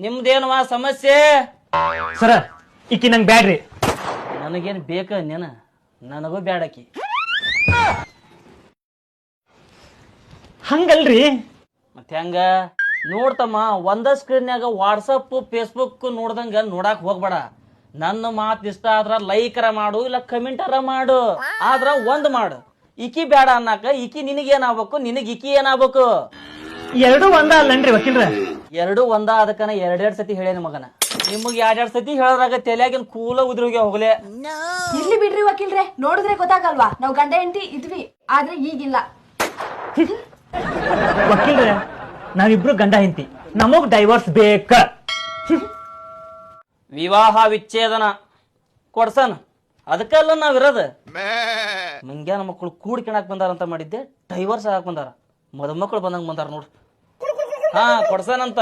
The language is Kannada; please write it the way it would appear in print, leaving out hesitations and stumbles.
ನಿಮ್ದೇನವಾ ಸಮಸ್ಯೆ? ಸರ ಈಕಿ ನಂಗೆ ಬ್ಯಾಡ್ರಿ. ನನಗೇನು ಬೇಕ ನೀನ? ನನಗೂ ಬ್ಯಾಡಕಿ. ಹಂಗಲ್ರಿ. ಮತ್ತೆ ಹೆಂಗ ನೋಡ್ತಮ್ಮ, ಒಂದ ಸ್ಕ್ರೀನ್ಯಾಗ ವಾಟ್ಸಪ್ ಫೇಸ್ಬುಕ್ ನೋಡ್ದಂಗ ನೋಡಾಕ್ ಹೋಗ್ಬೇಡ. ನನ್ನ ಮಾತು ಇಷ್ಟ ಆದ್ರ ಲೈಕರ ಮಾಡು, ಇಲ್ಲ ಕಮೆಂಟರ ಮಾಡು. ಆದ್ರ ಒಂದ್ ಮಾಡು, ಇಕಿ ಬೇಡ ಅನ್ನಕ ಇಕಿ ನಿನಗೇನಾಗ್ಬೇಕು, ನಿನಗ್ ಇಕಿ ಏನಾಗ್ಬೇಕು? ಎರಡೂ ಒಂದ ಅಲ್ಲನ್ರಿ ವಕೀಲ್ರ? ಎರಡು ಒಂದ. ಅದಕ್ಕನ ಎರಡೆರಡು ಸತಿ ಹೇಳೇನ ಮಗನ. ನಿಮಗ್ ಎರಡೆರಡು ಸತಿ ಹೇಳೋದ್ರಾಗ ತಲೆಯಾಗಿನ ಕೂಲ ಉದ್ರೋಗಿ ಹೋಗ್ಲೆ. ಇರ್ಲಿ ಬಿಡ್ರಿ ವಕೀಲ್ರೆ, ನೋಡಿದ್ರೆ ಗೊತ್ತಾಗಲ್ವಾ ನಾವು ಗಂಡ ಹೆಂಡತಿ ಇದ್ವಿ, ಆದ್ರೆ ಈಗಿಲ್ಲ. ವಕೀಲ್ರೆ, ನಾವಿಬ್ರು ಗಂಡ ಹೆಂಡತಿ, ನಮಗ್ ಡೈವರ್ಸ್ ಬೇಕ. ವಿವಾಹ ವಿಚ್ಛೇದನ ಕೊಡ್ಸನ್. ಅದಕ್ಕೆಲ್ಲ ನಾವಿರೋದು. ಮುಂಗ್ಯಾನ ಮಕ್ಕಳು ಕೂಡ್ಕಿಣಕ್ ಬಂದಾರಂತ ಮಾಡಿದ್ದೆ, ಡೈವರ್ಸ್ ಆಗಕ್ ಬಂದಾರ. ಮದುಮಕ್ಕಳು ಬಂದಂಗ ಬಂದಾರ ನೋಡ್ರಿ. ಹಾ, ಕೊಡ್ಸನಂತ.